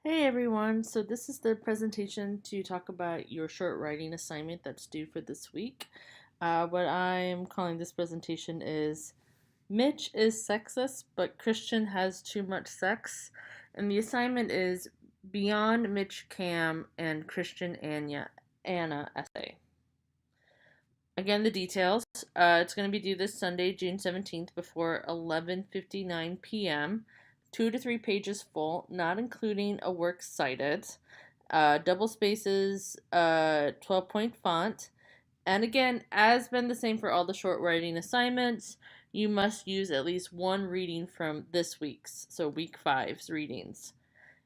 Hey everyone, so this is the presentation to talk about your short writing assignment that's due for this week. What I'm calling this presentation is Mitch is sexist, but Christian has too much sex. And the assignment is Beyond Mitch Cam and Christian Anna essay. Again, the details. It's going to be due this Sunday, June 17th, before 11:59 p.m. 2 to 3 pages full, not including a works cited. Double spaces, 12-point font. And again, as been the same for all the short writing assignments, you must use at least one reading from this week's, so week five's readings.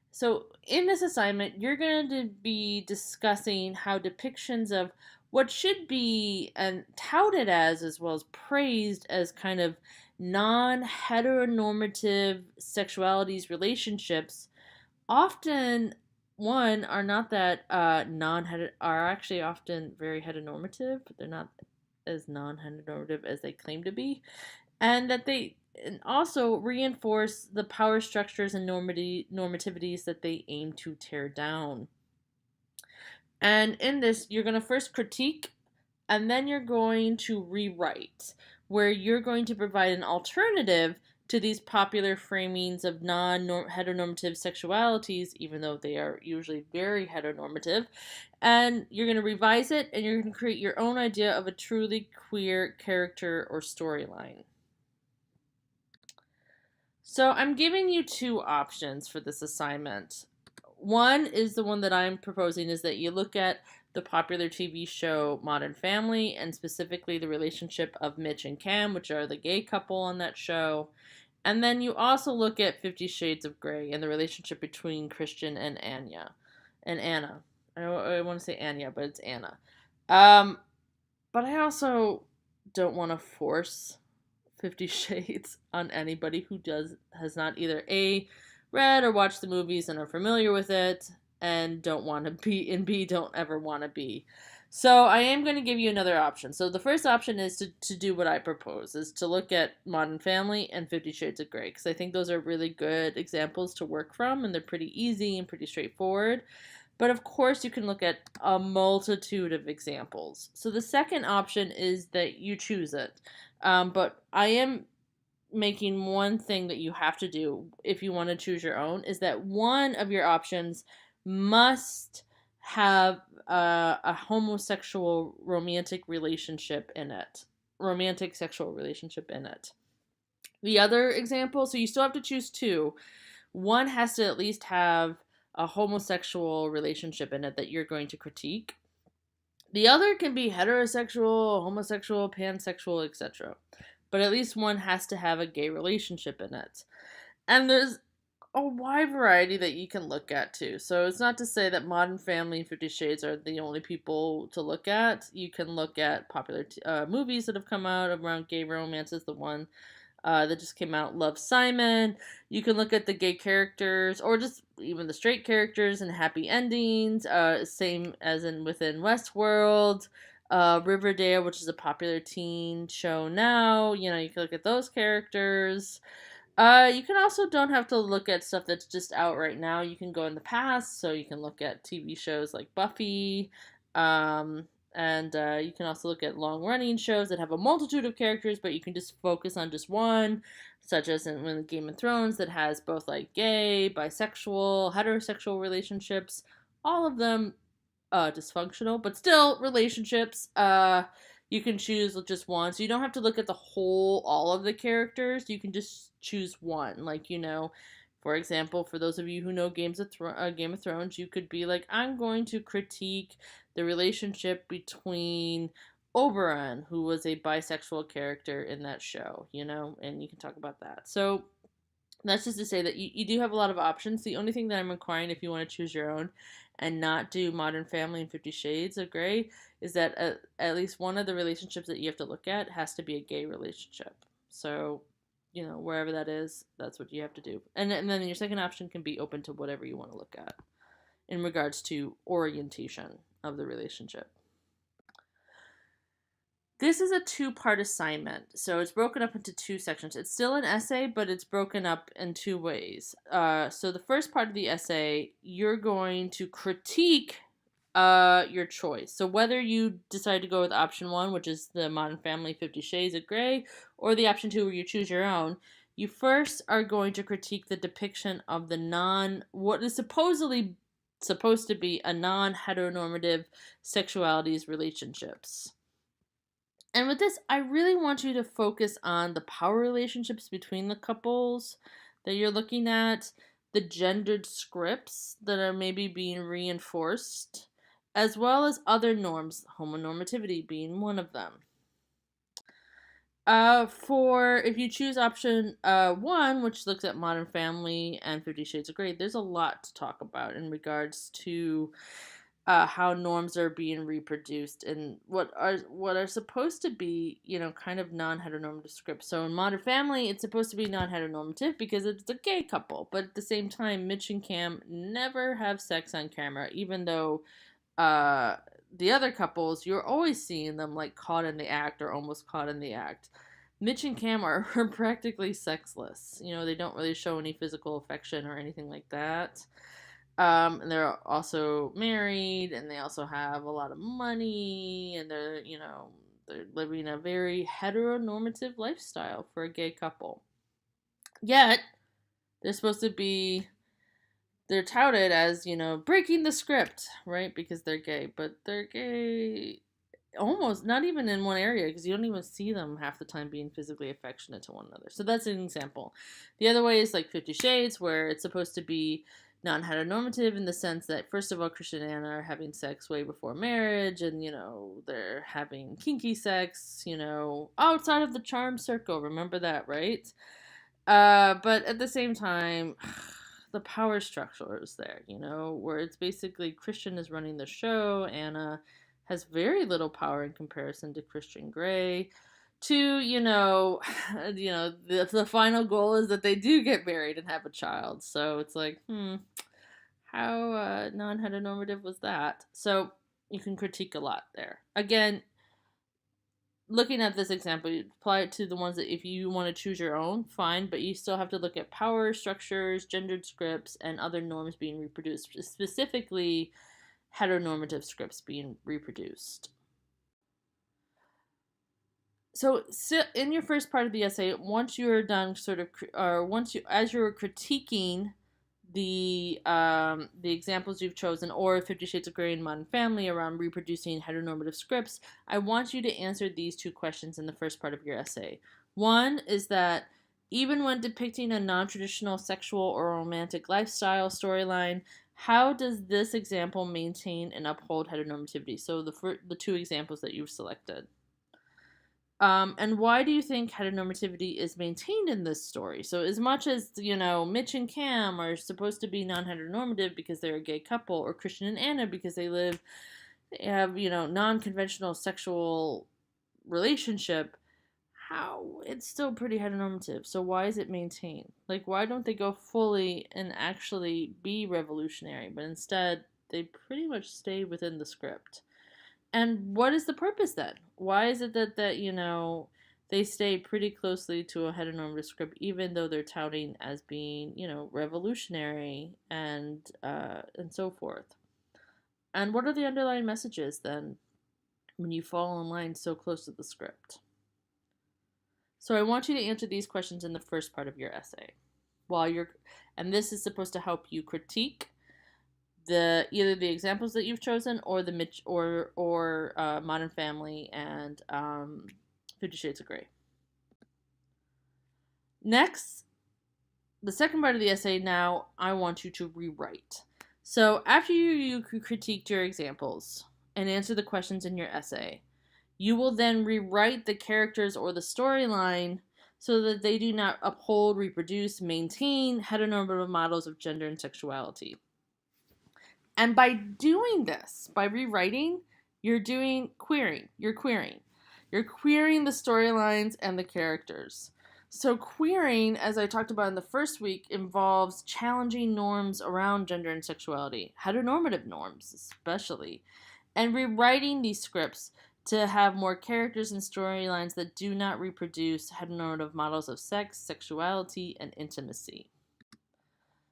So, in this assignment, you're going to be discussing how depictions of what should be and touted as well as praised as kind of non heteronormative sexualities relationships often are not that non are actually often very heteronormative, but they're not as non heteronormative as they claim to be, and that they and also reinforce the power structures and normativities that they aim to tear down. And in this, you're going to first critique and then you're going to rewrite, where you're going to provide an alternative to these popular framings of non heteronormative sexualities, even though they are usually very heteronormative. And you're going to revise it and you're going to create your own idea of a truly queer character or storyline. So I'm giving you two options for this assignment. One is the one that I'm proposing is that you look at the popular TV show Modern Family and specifically the relationship of Mitch and Cam, which are the gay couple on that show. And then you also look at 50 Shades of Grey and the relationship between Christian and Anna. I want to say Anya, but it's Anna. But I also don't want to force 50 Shades on anybody who has not either A, read or watched the movies and are familiar with it and don't want to be, and B, don't ever want to be. So I am going to give you another option. So the first option is to do what I propose, is to look at Modern Family and 50 Shades of Grey, because I think those are really good examples to work from, and they're pretty easy and pretty straightforward. But of course, you can look at a multitude of examples. So the second option is that you choose it. But I am making one thing that you have to do if you want to choose your own is that one of your options must have a homosexual romantic relationship in it. Romantic sexual relationship in it. The other example, so you still have to choose two. One has to at least have a homosexual relationship in it that you're going to critique. The other can be heterosexual, homosexual, pansexual, etc. But at least one has to have a gay relationship in it. And there's a wide variety that you can look at too. So it's not to say that Modern Family and 50 Shades are the only people to look at. You can look at popular movies that have come out around gay romances. The one that just came out, Love, Simon. You can look at the gay characters or just even the straight characters and happy endings. Same as in within Westworld. Riverdale, which is a popular teen show now. You know, you can look at those characters. You can also don't have to look at stuff that's just out right now. You can go in the past, so you can look at TV shows like Buffy, and you can also look at long-running shows that have a multitude of characters, but you can just focus on just one, such as in Game of Thrones that has both like gay, bisexual, heterosexual relationships, all of them dysfunctional, but still relationships. You can choose just one, so you don't have to look at all of the characters. You can just choose one. Like, you know, for example, for those of you who know Game of Thrones, you could be like, I'm going to critique the relationship between Oberyn, who was a bisexual character in that show, you know, and you can talk about that. So that's just to say that you do have a lot of options. The only thing that I'm requiring, if you want to choose your own and not do Modern Family and 50 Shades of Grey, is that at least one of the relationships that you have to look at has to be a gay relationship. So, you know, wherever that is, that's what you have to do. And then your second option can be open to whatever you want to look at in regards to orientation of the relationship. This is a two-part assignment, so it's broken up into two sections. It's still an essay, but it's broken up in two ways. So the first part of the essay, you're going to critique your choice. So whether you decide to go with option one, which is the Modern Family 50 Shades of Grey, or the option two where you choose your own, you first are going to critique the depiction of what is supposed to be a non-heteronormative sexualities relationships. And with this, I really want you to focus on the power relationships between the couples that you're looking at, the gendered scripts that are maybe being reinforced, as well as other norms, homonormativity being one of them. For if you choose option one, which looks at Modern Family and 50 Shades of Grey, there's a lot to talk about in regards to how norms are being reproduced and what are supposed to be, kind of non-heteronormative scripts. So in Modern Family, it's supposed to be non-heteronormative because it's a gay couple, but at the same time, Mitch and Cam never have sex on camera, even though the other couples, you're always seeing them like caught in the act or almost caught in the act. Mitch and Cam are practically sexless. They don't really show any physical affection or anything like that. And they're also married, and they also have a lot of money, and they're living a very heteronormative lifestyle for a gay couple. Yet, they're touted as, breaking the script, right? Because they're gay, but they're gay almost not even in one area because you don't even see them half the time being physically affectionate to one another. So that's an example. The other way is like 50 Shades, where it's supposed to be non-heteronormative in the sense that, first of all, Christian and Anna are having sex way before marriage, and they're having kinky sex, outside of the charm circle. Remember that, right? But at the same time, the power structure is there, where it's basically Christian is running the show, Anna has very little power in comparison to Christian Grey. The final goal is that they do get married and have a child. So it's like, how non-heteronormative was that? So you can critique a lot there. Again, looking at this example, you apply it to the ones that if you want to choose your own, fine, but you still have to look at power structures, gendered scripts, and other norms being reproduced, specifically heteronormative scripts being reproduced. So in your first part of the essay, once you're done as you're critiquing the examples you've chosen, or 50 Shades of Grey and Modern Family around reproducing heteronormative scripts, I want you to answer these two questions in the first part of your essay. One is that even when depicting a non-traditional sexual or romantic lifestyle storyline, how does this example maintain and uphold heteronormativity? So the two examples that you've selected. And why do you think heteronormativity is maintained in this story? So as much as, Mitch and Cam are supposed to be non-heteronormative because they're a gay couple, or Christian and Anna because they have, non-conventional sexual relationship, how it's still pretty heteronormative. So why is it maintained? Like, why don't they go fully and actually be revolutionary, but instead they pretty much stay within the script? And what is the purpose then? Why is it that they stay pretty closely to a heteronormative script, even though they're touting as being, revolutionary and so forth? And what are the underlying messages then when you fall in line so close to the script? So I want you to answer these questions in the first part of your essay, and this is supposed to help you critique either the examples that you've chosen, or the Mitch or Modern Family and 50 Shades of Grey. Next, the second part of the essay. Now I want you to rewrite. So after you critiqued your examples and answer the questions in your essay, you will then rewrite the characters or the storyline so that they do not uphold, reproduce, maintain heteronormative models of gender and sexuality. And by doing this, by rewriting, you're doing queering. You're queering. You're queering the storylines and the characters. So queering, as I talked about in the first week, involves challenging norms around gender and sexuality, heteronormative norms especially, and rewriting these scripts to have more characters and storylines that do not reproduce heteronormative models of sex, sexuality, and intimacy.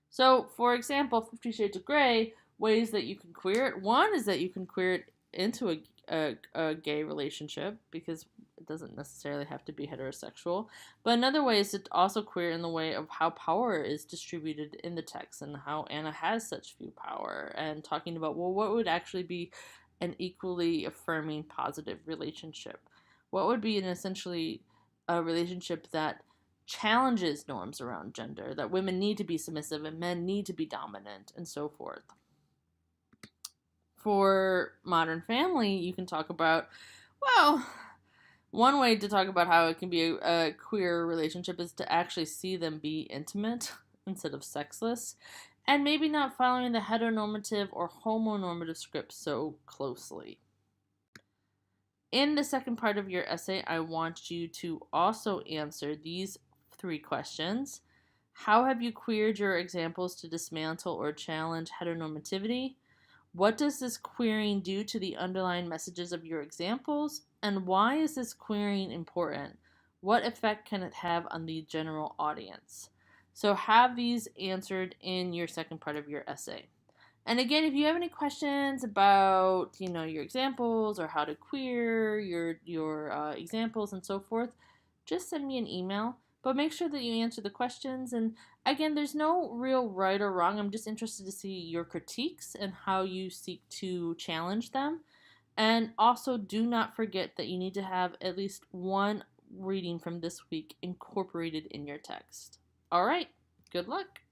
So, for example, 50 Shades of Grey, ways that you can queer it. One is that you can queer it into a gay relationship because it doesn't necessarily have to be heterosexual. But another way is to also queer in the way of how power is distributed in the text and how Anna has such few power, and talking about, well, what would actually be an equally affirming positive relationship? What would be an essentially a relationship that challenges norms around gender, that women need to be submissive and men need to be dominant, and so forth. For Modern Family, you can talk about, well, one way to talk about how it can be a queer relationship is to actually see them be intimate instead of sexless, and maybe not following the heteronormative or homonormative script so closely. In the second part of your essay, I want you to also answer these 3 questions. How have you queered your examples to dismantle or challenge heteronormativity? What does this queering do to the underlying messages of your examples? And why is this queering important? What effect can it have on the general audience? So have these answered in your second part of your essay. And again, if you have any questions about, your examples or how to queer your examples and so forth, just send me an email. But make sure that you answer the questions. And again, there's no real right or wrong. I'm just interested to see your critiques and how you seek to challenge them. And also, do not forget that you need to have at least one reading from this week incorporated in your text. All right, good luck.